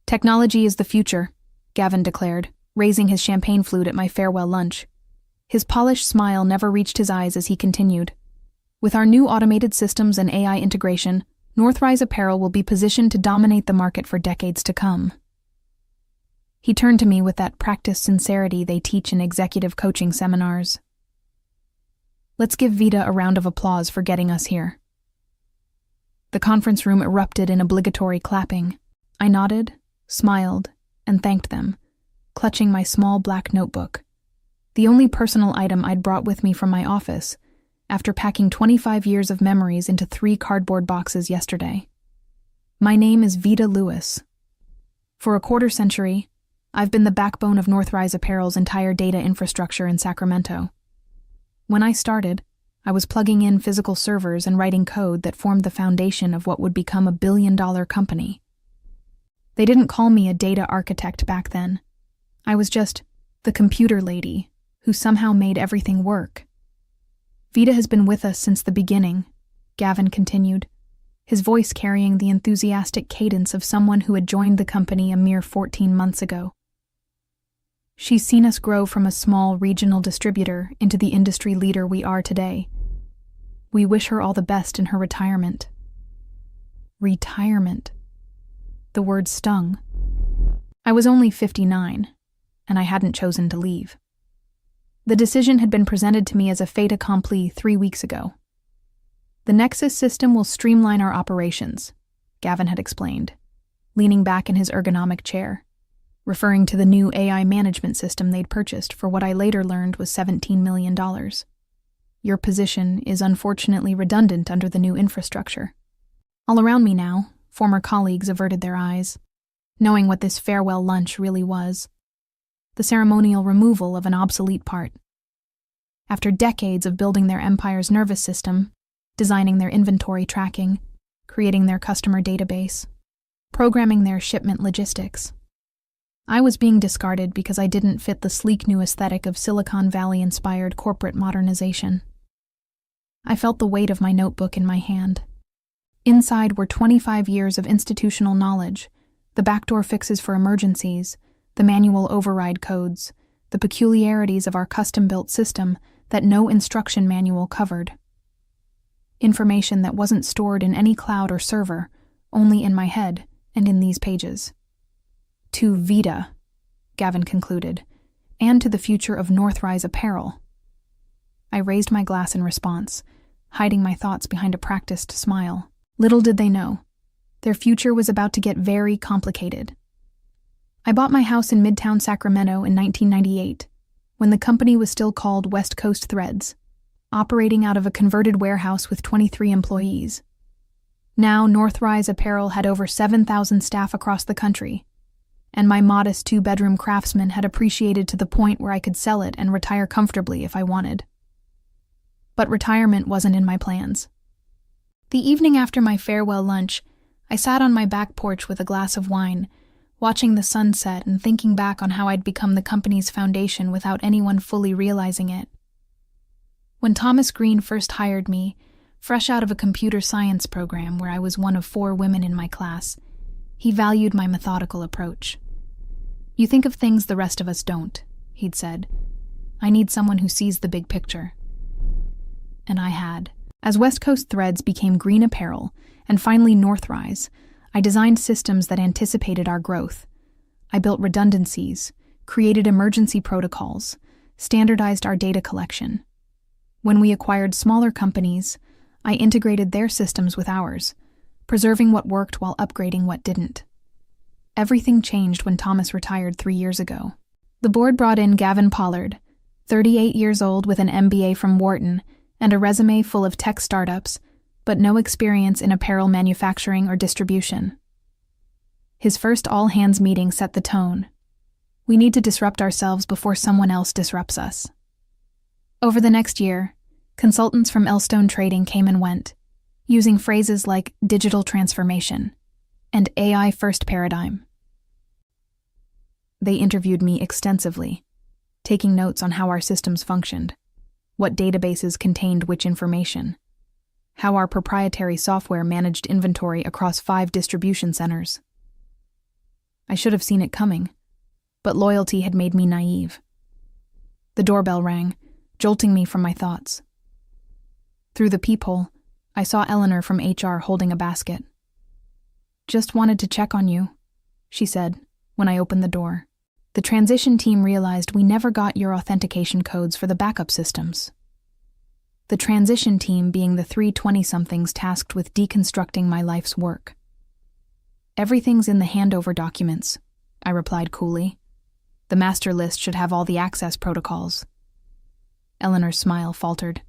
Technology is the future, Gavin declared, raising his champagne flute at my farewell lunch. His polished smile never reached his eyes as he continued. With our new automated systems and AI integration, Northrise Apparel will be positioned to dominate the market for decades to come. He turned to me with that practiced sincerity they teach in executive coaching seminars. Let's give Vida a round of applause for getting us here. The conference room erupted in obligatory clapping. I nodded, smiled, and thanked them, clutching my small black notebook, the only personal item I'd brought with me from my office, after packing 25 years of memories into 3 cardboard boxes yesterday. My name is Vida Lewis. For a quarter century, I've been the backbone of Northrise Apparel's entire data infrastructure in Sacramento. When I started, I was plugging in physical servers and writing code that formed the foundation of what would become a billion-dollar company. They didn't call me a data architect back then. I was just the computer lady who somehow made everything work. Vida has been with us since the beginning, Gavin continued, his voice carrying the enthusiastic cadence of someone who had joined the company a mere 14 months ago. She's seen us grow from a small regional distributor into the industry leader we are today. We wish her all the best in her retirement. Retirement. The word stung. I was only 59, and I hadn't chosen to leave. The decision had been presented to me as a fait accompli 3 weeks ago. The Nexus system will streamline our operations, Gavin had explained, leaning back in his ergonomic chair, referring to the new AI management system they'd purchased for what I later learned was $17 million. Your position is unfortunately redundant under the new infrastructure. All around me now, former colleagues averted their eyes, knowing what this farewell lunch really was. The ceremonial removal of an obsolete part. After decades of building their empire's nervous system, designing their inventory tracking, creating their customer database, programming their shipment logistics, I was being discarded because I didn't fit the sleek new aesthetic of Silicon Valley-inspired corporate modernization. I felt the weight of my notebook in my hand. Inside were 25 years of institutional knowledge, the backdoor fixes for emergencies, the manual override codes, the peculiarities of our custom-built system that no instruction manual covered. Information that wasn't stored in any cloud or server, only in my head and in these pages. To Vida, Gavin concluded, and to the future of Northrise Apparel. I raised my glass in response, hiding my thoughts behind a practiced smile. Little did they know, their future was about to get very complicated. I bought my house in Midtown Sacramento in 1998, when the company was still called West Coast Threads, operating out of a converted warehouse with 23 employees. Now, Northrise Apparel had over 7,000 staff across the country, and my modest 2-bedroom craftsman had appreciated to the point where I could sell it and retire comfortably if I wanted. But retirement wasn't in my plans. The evening after my farewell lunch, I sat on my back porch with a glass of wine, watching the sunset and thinking back on how I'd become the company's foundation without anyone fully realizing it. When Thomas Green first hired me, fresh out of a computer science program where I was one of 4 women in my class, he valued my methodical approach. You think of things the rest of us don't, he'd said. I need someone who sees the big picture. And I had. As West Coast Threads became Green Apparel, and finally Northrise, I designed systems that anticipated our growth. I built redundancies, created emergency protocols, standardized our data collection. When we acquired smaller companies, I integrated their systems with ours, preserving what worked while upgrading what didn't. Everything changed when Thomas retired 3 years ago. The board brought in Gavin Pollard, 38 years old with an MBA from Wharton and a resume full of tech startups, but no experience in apparel manufacturing or distribution. His first all-hands meeting set the tone. We need to disrupt ourselves before someone else disrupts us. Over the next year, consultants from Elstone Trading came and went, using phrases like digital transformation and AI-first paradigm. They interviewed me extensively, taking notes on how our systems functioned, what databases contained which information, how our proprietary software managed inventory across 5 distribution centers. I should have seen it coming, but loyalty had made me naive. The doorbell rang, jolting me from my thoughts. Through the peephole, I saw Eleanor from HR holding a basket. "Just wanted to check on you," she said when I opened the door. "The transition team realized we never got your authentication codes for the backup systems." The transition team being the 3 20-somethings tasked with deconstructing my life's work. "Everything's in the handover documents," I replied coolly. "The master list should have all the access protocols." Eleanor's smile faltered.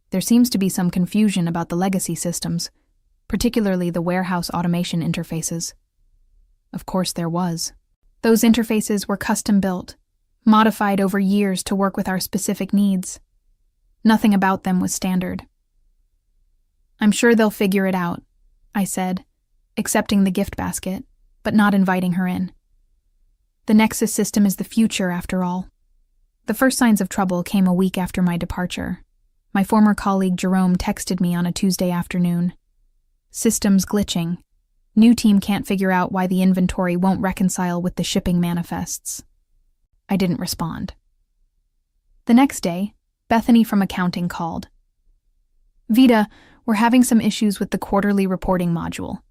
"There seems to be some confusion about the legacy systems, particularly the warehouse automation interfaces." Of course there was. Those interfaces were custom-built, modified over years to work with our specific needs. Nothing about them was standard. "I'm sure they'll figure it out," I said, accepting the gift basket, but not inviting her in. The Nexus system is the future, after all. The first signs of trouble came a week after my departure. My former colleague Jerome texted me on a Tuesday afternoon. "Systems glitching. New team can't figure out why the inventory won't reconcile with the shipping manifests." I didn't respond. The next day, Bethany from accounting called. "Vita, we're having some issues with the quarterly reporting module.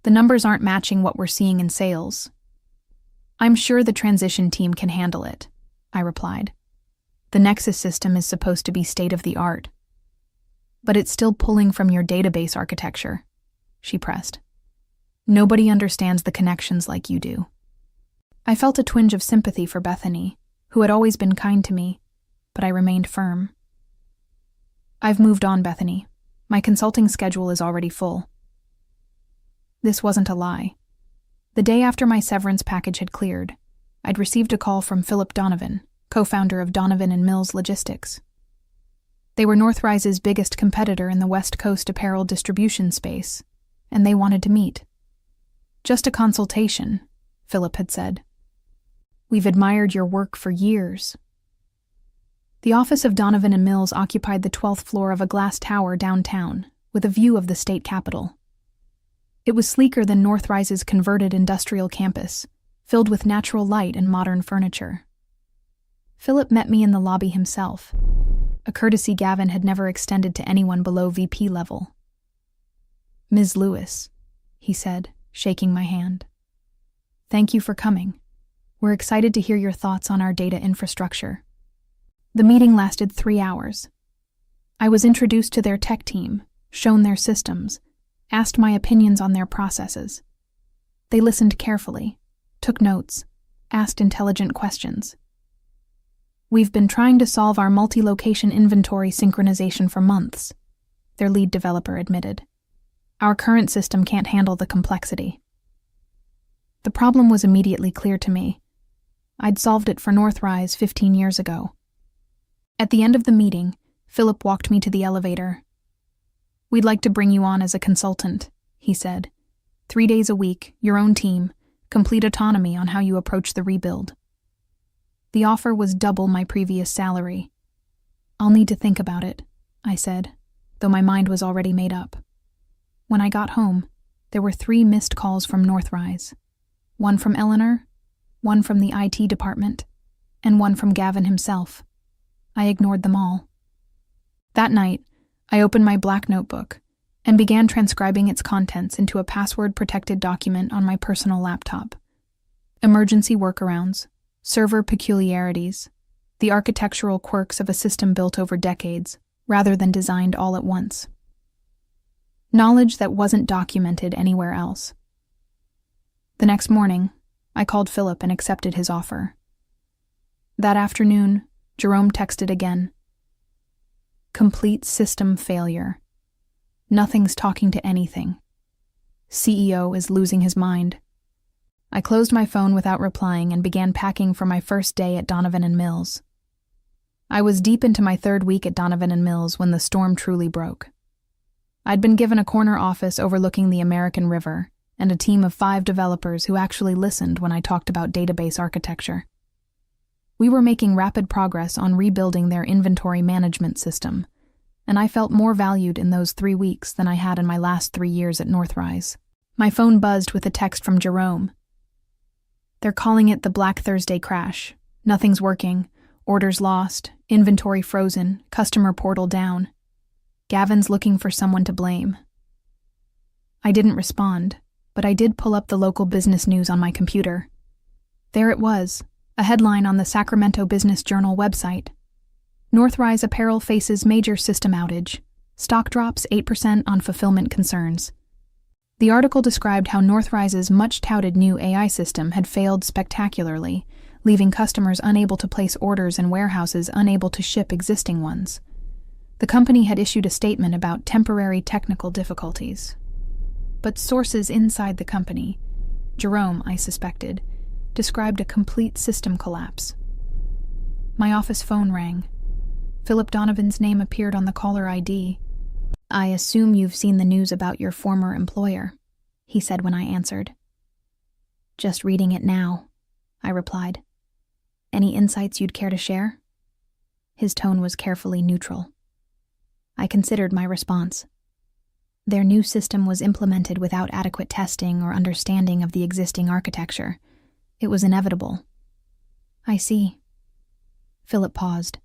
The numbers aren't matching what we're seeing in sales." "I'm sure the transition team can handle it," I replied. "The Nexus system is supposed to be state-of-the-art." "But it's still pulling from your database architecture," she pressed. "Nobody understands the connections like you do." I felt a twinge of sympathy for Bethany, who had always been kind to me, but I remained firm. "I've moved on, Bethany. My consulting schedule is already full." This wasn't a lie. The day after my severance package had cleared, I'd received a call from Philip Donovan, co-founder of Donovan and Mills Logistics. They were Northrise's biggest competitor in the West Coast apparel distribution space, and they wanted to meet. "Just a consultation," Philip had said. "We've admired your work for years." The office of Donovan and Mills occupied the 12th floor of a glass tower downtown, with a view of the state capitol. It was sleeker than Northrise's converted industrial campus, filled with natural light and modern furniture. Philip met me in the lobby himself, a courtesy Gavin had never extended to anyone below VP level. "Ms. Lewis," he said, shaking my hand. "Thank you for coming. We're excited to hear your thoughts on our data infrastructure." The meeting lasted 3 hours. I was introduced to their tech team, shown their systems, asked my opinions on their processes. They listened carefully, took notes, asked intelligent questions. "We've been trying to solve our multi-location inventory synchronization for months," their lead developer admitted. "Our current system can't handle the complexity." The problem was immediately clear to me. I'd solved it for Northrise 15 years ago. At the end of the meeting, Philip walked me to the elevator. "We'd like to bring you on as a consultant," he said. 3 days a week, your own team, complete autonomy on how you approach the rebuild." The offer was double my previous salary. "I'll need to think about it," I said, though my mind was already made up. When I got home, there were 3 missed calls from Northrise. One from Eleanor, one from the IT department, and one from Gavin himself. I ignored them all. That night, I opened my black notebook and began transcribing its contents into a password-protected document on my personal laptop. Emergency workarounds, server peculiarities, the architectural quirks of a system built over decades, rather than designed all at once. Knowledge that wasn't documented anywhere else. The next morning, I called Philip and accepted his offer. That afternoon, Jerome texted again. "Complete system failure. Nothing's talking to anything. CEO is losing his mind." I closed my phone without replying and began packing for my first day at Donovan and Mills. I was deep into my 3rd week at Donovan and Mills when the storm truly broke. I'd been given a corner office overlooking the American River and a team of 5 developers who actually listened when I talked about database architecture. We were making rapid progress on rebuilding their inventory management system, and I felt more valued in those 3 weeks than I had in my last 3 years at Northrise. My phone buzzed with a text from Jerome. They're calling it the Black Thursday crash. Nothing's working. Orders lost. Inventory frozen. Customer portal down. Gavin's looking for someone to blame. I didn't respond, but I did pull up the local business news on my computer. There it was, a headline on the Sacramento Business Journal website. Northrise Apparel faces major system outage. Stock drops 8% on fulfillment concerns. The article described how Northrise's much-touted new AI system had failed spectacularly, leaving customers unable to place orders and warehouses unable to ship existing ones. The company had issued a statement about temporary technical difficulties. But sources inside the company, Jerome, I suspected, described a complete system collapse. My office phone rang. Philip Donovan's name appeared on the caller ID. "I assume you've seen the news about your former employer," he said when I answered. "Just reading it now," I replied. "Any insights you'd care to share?" His tone was carefully neutral. I considered my response. Their new system was implemented without adequate testing or understanding of the existing architecture. It was inevitable. "I see." Philip paused.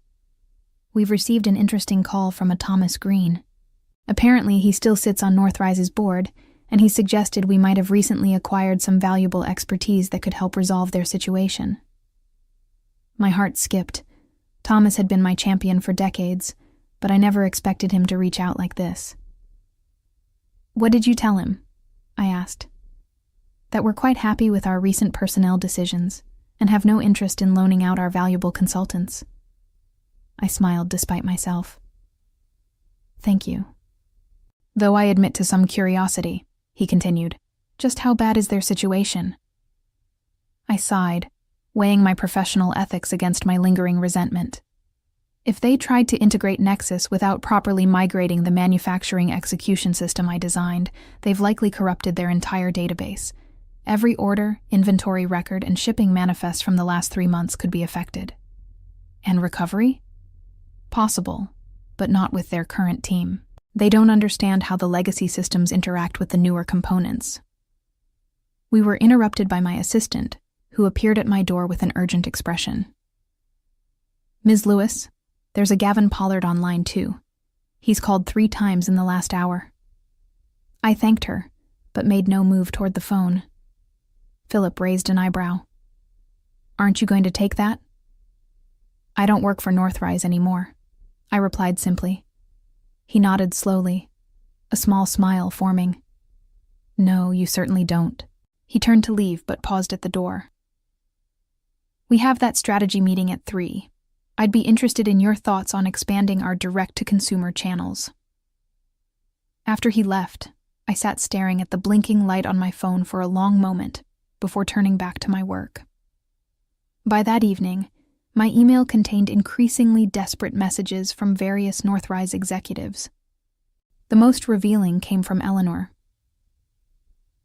"We've received an interesting call from a Thomas Green. Apparently, he still sits on Northrise's board, and he suggested we might have recently acquired some valuable expertise that could help resolve their situation." My heart skipped. Thomas had been my champion for decades, but I never expected him to reach out like this. "What did you tell him?" I asked. "That we're quite happy with our recent personnel decisions and have no interest in loaning out our valuable consultants." I smiled despite myself. "Thank you. Though I admit to some curiosity," he continued. "Just how bad is their situation?" I sighed, weighing my professional ethics against my lingering resentment. If they tried to integrate Nexus without properly migrating the manufacturing execution system I designed, they've likely corrupted their entire database. Every order, inventory record, and shipping manifest from the last 3 months could be affected. And recovery? Possible, but not with their current team. They don't understand how the legacy systems interact with the newer components. We were interrupted by my assistant, who appeared at my door with an urgent expression. "Ms. Lewis, there's a Gavin Pollard on line 2. He's called 3 times in the last hour." I thanked her, but made no move toward the phone. Philip raised an eyebrow. "Aren't you going to take that?" "I don't work for Northrise anymore," I replied simply. He nodded slowly, a small smile forming. "No, you certainly don't." He turned to leave, but paused at the door. "We have that strategy meeting at 3. I'd be interested in your thoughts on expanding our direct-to-consumer channels." After he left, I sat staring at the blinking light on my phone for a long moment before turning back to my work. By that evening, my email contained increasingly desperate messages from various Northrise executives. The most revealing came from Eleanor.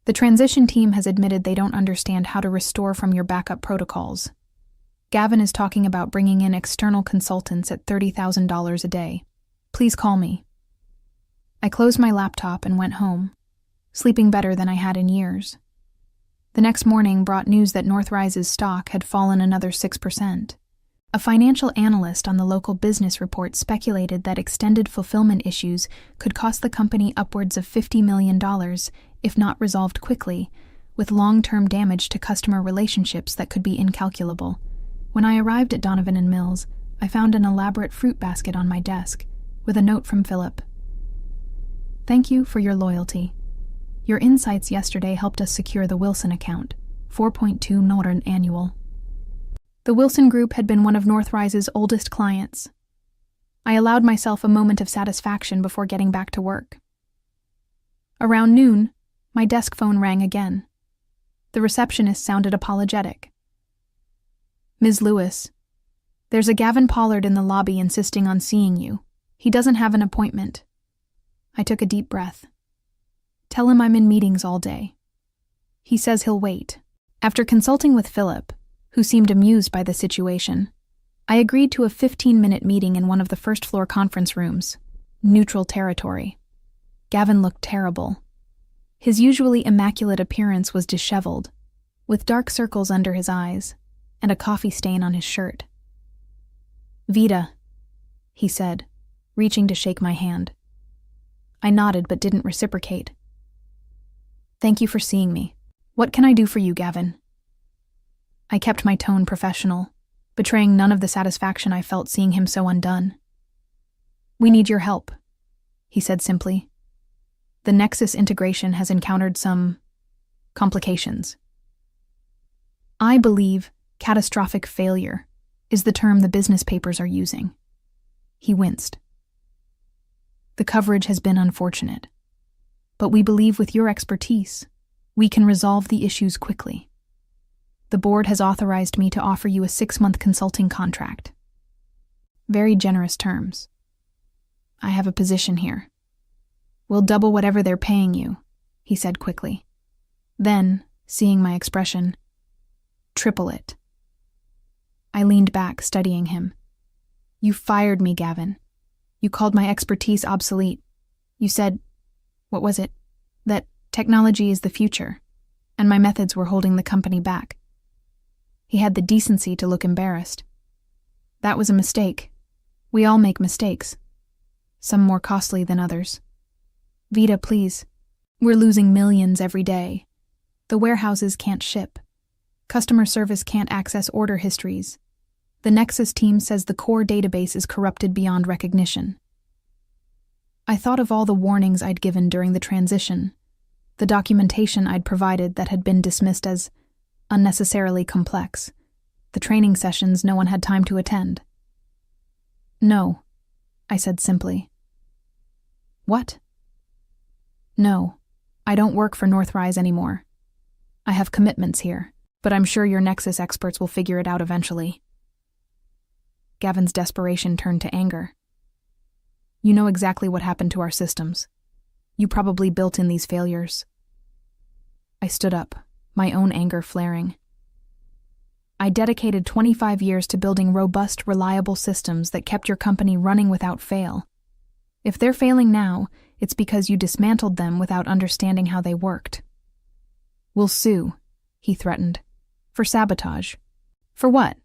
"The transition team has admitted they don't understand how to restore from your backup protocols. Gavin is talking about bringing in external consultants at $30,000 a day. Please call me." I closed my laptop and went home, sleeping better than I had in years. The next morning brought news that Northrise's stock had fallen another 6%. A financial analyst on the local business report speculated that extended fulfillment issues could cost the company upwards of $50 million if not resolved quickly, with long-term damage to customer relationships that could be incalculable. When I arrived at Donovan and Mills, I found an elaborate fruit basket on my desk, with a note from Philip. "Thank you for your loyalty. Your insights yesterday helped us secure the Wilson account, 4.2 Northern annual." The Wilson Group had been one of Northrise's oldest clients. I allowed myself a moment of satisfaction before getting back to work. Around noon, my desk phone rang again. The receptionist sounded apologetic. "Ms. Lewis, there's a Gavin Pollard in the lobby insisting on seeing you. He doesn't have an appointment." I took a deep breath. "Tell him I'm in meetings all day. He says he'll wait." After consulting with Philip, who seemed amused by the situation, I agreed to a 15-minute meeting in one of the first-floor conference rooms, neutral territory. Gavin looked terrible. His usually immaculate appearance was disheveled, with dark circles under his eyes and a coffee stain on his shirt. "Vida," he said, reaching to shake my hand. I nodded but didn't reciprocate. "Thank you for seeing me. What can I do for you, Gavin?" I kept my tone professional, betraying none of the satisfaction I felt seeing him so undone. "We need your help," he said simply. "The Nexus integration has encountered some complications." I believe catastrophic failure is the term the business papers are using. He winced. "The coverage has been unfortunate, but we believe with your expertise, we can resolve the issues quickly. The board has authorized me to offer you a 6-month consulting contract. Very generous terms. I have a position here. We'll double whatever they're paying you," he said quickly. Then, seeing my expression, "Triple it." I leaned back, studying him. "You fired me, Gavin. You called my expertise obsolete. You said, what was it? That technology is the future, and my methods were holding the company back." He had the decency to look embarrassed. "That was a mistake. We all make mistakes. Some more costly than others. Vida, please. We're losing millions every day. The warehouses can't ship. Customer service can't access order histories. The Nexus team says the core database is corrupted beyond recognition." I thought of all the warnings I'd given during the transition, the documentation I'd provided that had been dismissed as unnecessarily complex, the training sessions no one had time to attend. "No," I said simply. "What?" "No, I don't work for Northrise anymore. I have commitments here, but I'm sure your Nexus experts will figure it out eventually." Gavin's desperation turned to anger. "You know exactly what happened to our systems. You probably built in these failures." I stood up, my own anger flaring. "I dedicated 25 years to building robust, reliable systems that kept your company running without fail. If they're failing now, it's because you dismantled them without understanding how they worked." "We'll sue," he threatened. "For sabotage." "For what?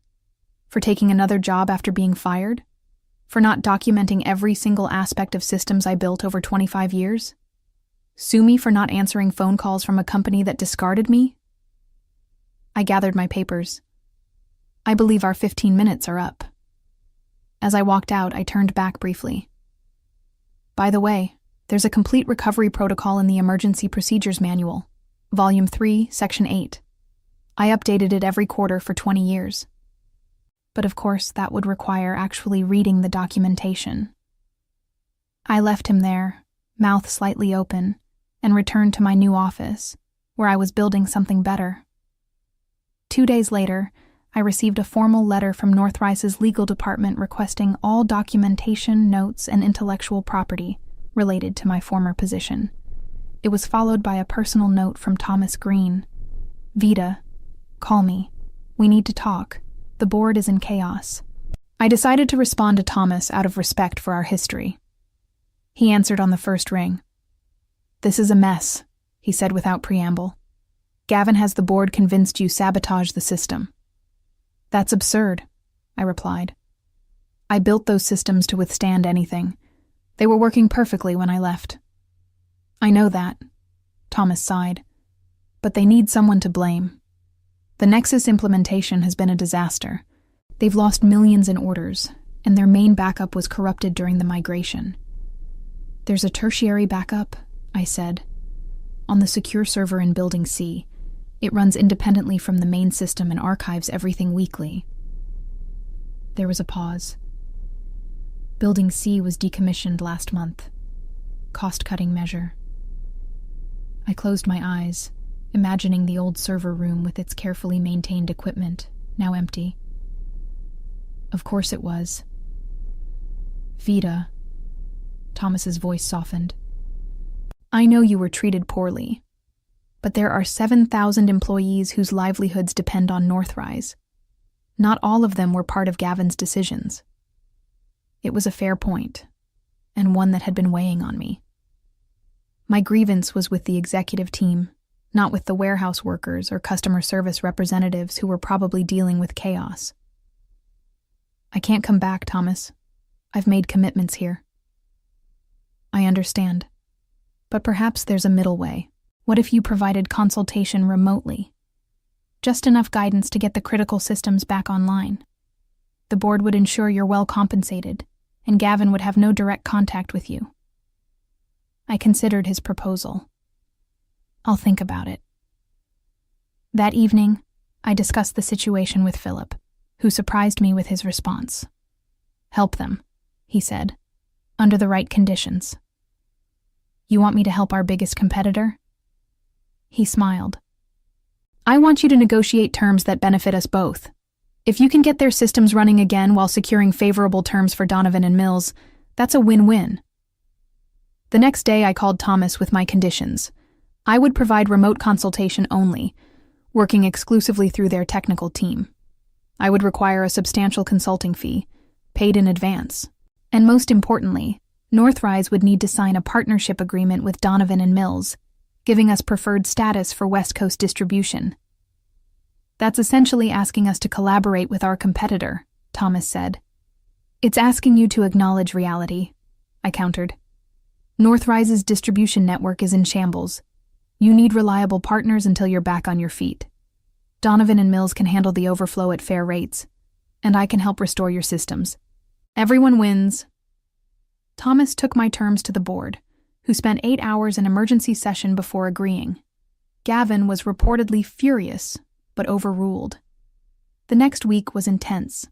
For taking another job after being fired? For not documenting every single aspect of systems I built over 25 years? Sue me for not answering phone calls from a company that discarded me?" I gathered my papers. "I believe our 15 minutes are up." As I walked out, I turned back briefly. "By the way, there's a complete recovery protocol in the Emergency Procedures Manual, Volume 3, Section 8. I updated it every quarter for 20 years. But of course, that would require actually reading the documentation." I left him there, mouth slightly open, and returned to my new office, where I was building something better. 2 days later, I received a formal letter from Northrise's legal department requesting all documentation, notes, and intellectual property related to my former position. It was followed by a personal note from Thomas Green. "Vida, call me. We need to talk. The board is in chaos." I decided to respond to Thomas out of respect for our history. He answered on the first ring. "This is a mess," he said without preamble. "Gavin has the board convinced you sabotaged the system." "That's absurd," I replied. "I built those systems to withstand anything. They were working perfectly when I left." "I know that," Thomas sighed. "But they need someone to blame. The Nexus implementation has been a disaster. They've lost millions in orders, and their main backup was corrupted during the migration." "There's a tertiary backup," I said. "On the secure server in Building C. It runs independently from the main system and archives everything weekly." There was a pause. Building C was decommissioned last month. Cost-cutting measure. I closed my eyes, imagining the old server room with its carefully maintained equipment, now empty. Of course it was. "Vida," Thomas's voice softened. "I know you were treated poorly, but there are 7,000 employees whose livelihoods depend on Northrise. Not all of them were part of Gavin's decisions." It was a fair point, and one that had been weighing on me. My grievance was with the executive team, not with the warehouse workers or customer service representatives who were probably dealing with chaos. I can't come back, Thomas. I've made commitments here. I understand. But perhaps there's a middle way. What if you provided consultation remotely? Just enough guidance to get the critical systems back online. The board would ensure you're well compensated, and Gavin would have no direct contact with you. I considered his proposal. I'll think about it. That evening, I discussed the situation with Philip, who surprised me with his response. Help them, he said, under the right conditions. You want me to help our biggest competitor? He smiled. I want you to negotiate terms that benefit us both. If you can get their systems running again while securing favorable terms for Donovan and Mills, that's a win-win. The next day I called Thomas with my conditions. I would provide remote consultation only, working exclusively through their technical team. I would require a substantial consulting fee, paid in advance. And most importantly, Northrise would need to sign a partnership agreement with Donovan and Mills, giving us preferred status for West Coast distribution. That's essentially asking us to collaborate with our competitor, Thomas said. It's asking you to acknowledge reality, I countered. Northrise's distribution network is in shambles. You need reliable partners until you're back on your feet. Donovan and Mills can handle the overflow at fair rates, and I can help restore your systems. Everyone wins. Thomas took my terms to the board, who spent 8 hours in emergency session before agreeing. Gavin was reportedly furious, but overruled. The next week was intense.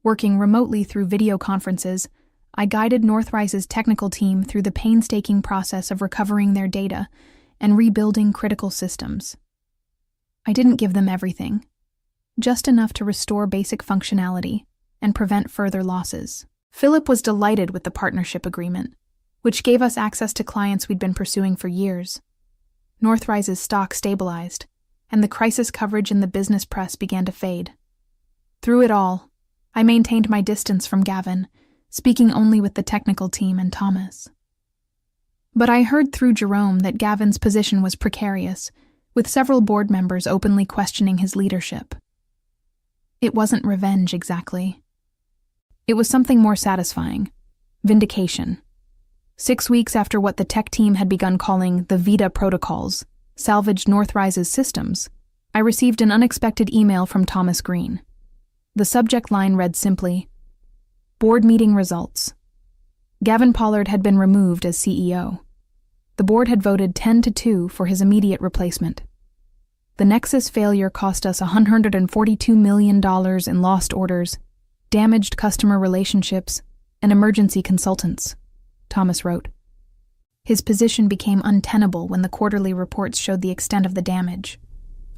Working remotely through video conferences, I guided Northrise's technical team through the painstaking process of recovering their data and rebuilding critical systems. I didn't give them everything, just enough to restore basic functionality and prevent further losses. Philip was delighted with the partnership agreement, which gave us access to clients we'd been pursuing for years. Northrise's stock stabilized, and the crisis coverage in the business press began to fade. Through it all, I maintained my distance from Gavin, speaking only with the technical team and Thomas. But I heard through Jerome that Gavin's position was precarious, with several board members openly questioning his leadership. It wasn't revenge exactly. It was something more satisfying: vindication. 6 weeks after what the tech team had begun calling the Vita protocols salvaged Northrise's systems, I received an unexpected email from Thomas Green. The subject line read simply, Board meeting results. Gavin Pollard had been removed as CEO. The board had voted 10-2 for his immediate replacement. The Nexus failure cost us $142 million in lost orders, damaged customer relationships, and emergency consultants, Thomas wrote. His position became untenable when the quarterly reports showed the extent of the damage.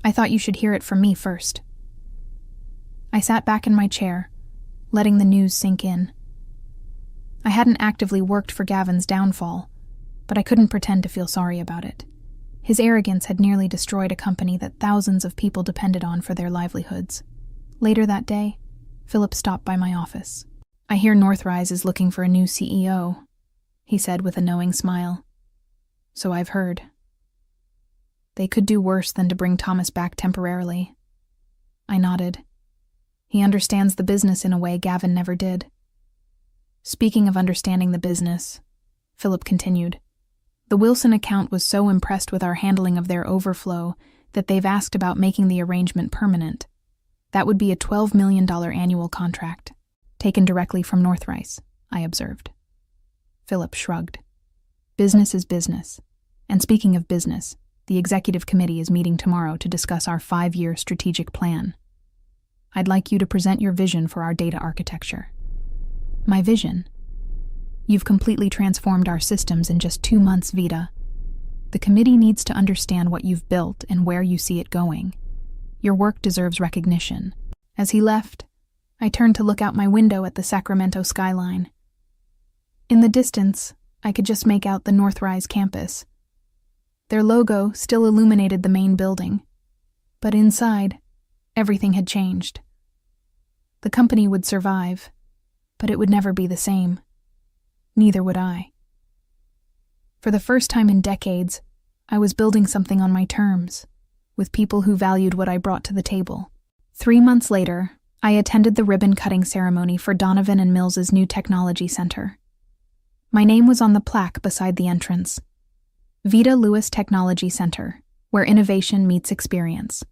I thought you should hear it from me first. I sat back in my chair, letting the news sink in. I hadn't actively worked for Gavin's downfall, but I couldn't pretend to feel sorry about it. His arrogance had nearly destroyed a company that thousands of people depended on for their livelihoods. Later that day, Philip stopped by my office. I hear Northrise is looking for a new CEO, he said with a knowing smile. So I've heard. They could do worse than to bring Thomas back temporarily. I nodded. He understands the business in a way Gavin never did. Speaking of understanding the business, Philip continued, the Wilson account was so impressed with our handling of their overflow that they've asked about making the arrangement permanent. That would be a $12 million annual contract, taken directly from Northrise, I observed. Philip shrugged. Business is business. And speaking of business, the executive committee is meeting tomorrow to discuss our 5-year strategic plan. I'd like you to present your vision for our data architecture. My vision? You've completely transformed our systems in just 2 months, Vita. The committee needs to understand what you've built and where you see it going. Your work deserves recognition. As he left, I turned to look out my window at the Sacramento skyline. In the distance, I could just make out the Northrise campus. Their logo still illuminated the main building, but inside, everything had changed. The company would survive, but it would never be the same. Neither would I. For the first time in decades, I was building something on my terms, with people who valued what I brought to the table. 3 months later, I attended the ribbon-cutting ceremony for Donovan and Mills's new technology center. My name was on the plaque beside the entrance. Vita Lewis Technology Center, where innovation meets experience.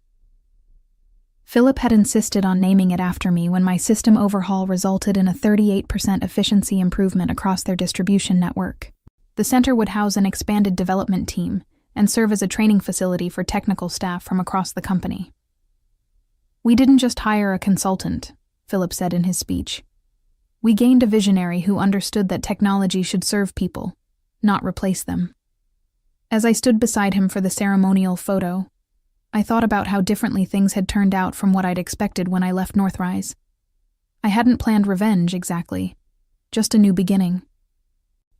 Philip had insisted on naming it after me when my system overhaul resulted in a 38% efficiency improvement across their distribution network. The center would house an expanded development team and serve as a training facility for technical staff from across the company. "We didn't just hire a consultant," Philip said in his speech. "We gained a visionary who understood that technology should serve people, not replace them." As I stood beside him for the ceremonial photo, I thought about how differently things had turned out from what I'd expected when I left Northrise. I hadn't planned revenge exactly, just a new beginning.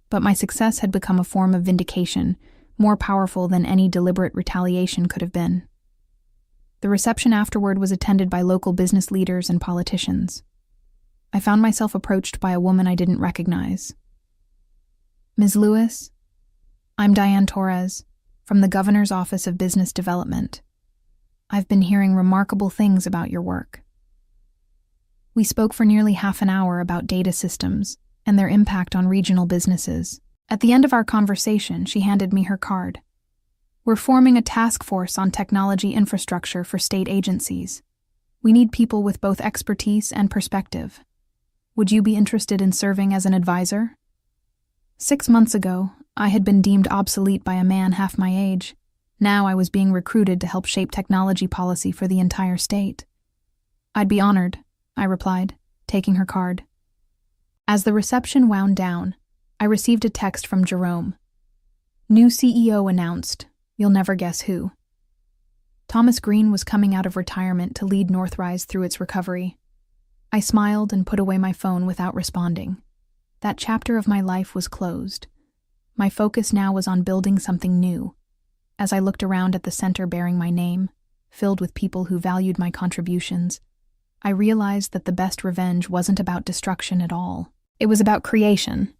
But my success had become a form of vindication, more powerful than any deliberate retaliation could have been. The reception afterward was attended by local business leaders and politicians. I found myself approached by a woman I didn't recognize. "Ms. Lewis, I'm Diane Torres, from the Governor's Office of Business Development. I've been hearing remarkable things about your work." We spoke for nearly half an hour about data systems and their impact on regional businesses. At the end of our conversation, she handed me her card. "We're forming a task force on technology infrastructure for state agencies. We need people with both expertise and perspective. Would you be interested in serving as an advisor?" 6 months ago, I had been deemed obsolete by a man half my age. Now I was being recruited to help shape technology policy for the entire state. "I'd be honored," I replied, taking her card. As the reception wound down, I received a text from Jerome. "New CEO announced. You'll never guess who." Thomas Green was coming out of retirement to lead Northrise through its recovery. I smiled and put away my phone without responding. That chapter of my life was closed. My focus now was on building something new. As I looked around at the center bearing my name, filled with people who valued my contributions, I realized that the best revenge wasn't about destruction at all. It was about creation.